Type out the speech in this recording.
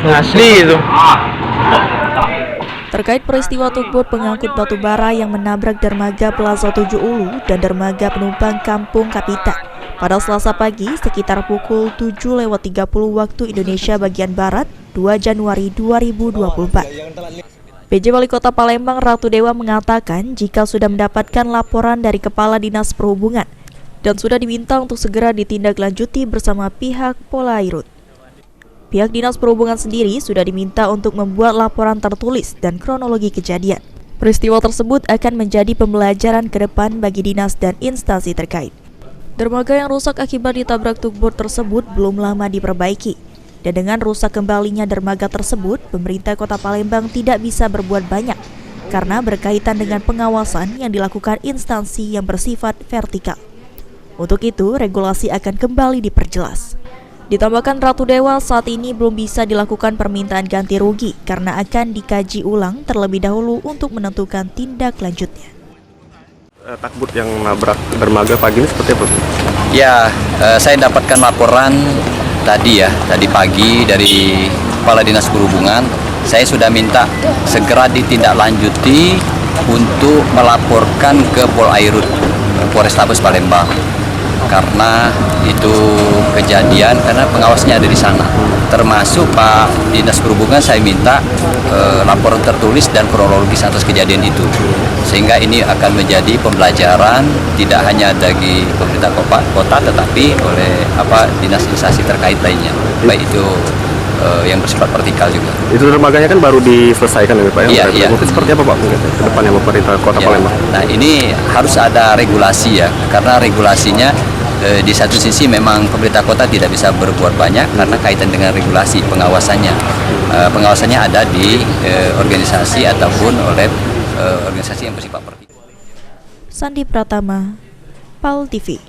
Asli itu. Terkait peristiwa tugboat pengangkut batu bara yang menabrak dermaga Plaza 7 Ulu dan dermaga penumpang Kampung Kapitan pada Selasa pagi sekitar pukul 7.30 waktu Indonesia bagian Barat 2 Januari 2024. PJ Wali Kota Palembang Ratu Dewa mengatakan jika sudah mendapatkan laporan dari Kepala Dinas Perhubungan dan sudah diminta untuk segera ditindaklanjuti bersama pihak Polairut. Pihak Dinas Perhubungan sendiri sudah diminta untuk membuat laporan tertulis dan kronologi kejadian. Peristiwa tersebut akan menjadi pembelajaran ke depan bagi dinas dan instansi terkait. Dermaga yang rusak akibat ditabrak tugboat tersebut belum lama diperbaiki. Dan dengan rusak kembalinya dermaga tersebut, pemerintah Kota Palembang tidak bisa berbuat banyak karena berkaitan dengan pengawasan yang dilakukan instansi yang bersifat vertikal. Untuk itu, regulasi akan kembali diperjelas. Ditambahkan Ratu Dewa saat ini belum bisa dilakukan permintaan ganti rugi karena akan dikaji ulang terlebih dahulu untuk menentukan tindak lanjutnya. Tugboat yang nabrak dermaga pagi ini seperti apa? Ya, saya dapatkan laporan tadi pagi dari Kepala Dinas Perhubungan. Saya sudah minta segera ditindaklanjuti untuk melaporkan ke Polairut, Polrestabes Palembang. Karena itu kejadian, karena pengawasnya ada di sana. Termasuk Pak Dinas Perhubungan saya minta laporan tertulis dan kronologis atas kejadian itu. Sehingga ini akan menjadi pembelajaran tidak hanya bagi pemerintah kota tetapi oleh dinas instansi terkait lainnya. Baik itu yang bersifat vertikal juga. Itu dermaganya kan baru diselesaikan ya Pak? Iya. Mungkin seperti apa Pak ke depannya pemerintah Kota Palembang? Nah ini harus ada regulasi ya, karena regulasinya di satu sisi memang pemerintah kota tidak bisa berbuat banyak karena kaitan dengan regulasi pengawasannya. Pengawasannya ada di organisasi ataupun oleh organisasi yang bersifat vertikal. Sandi Pratama, PAL TV.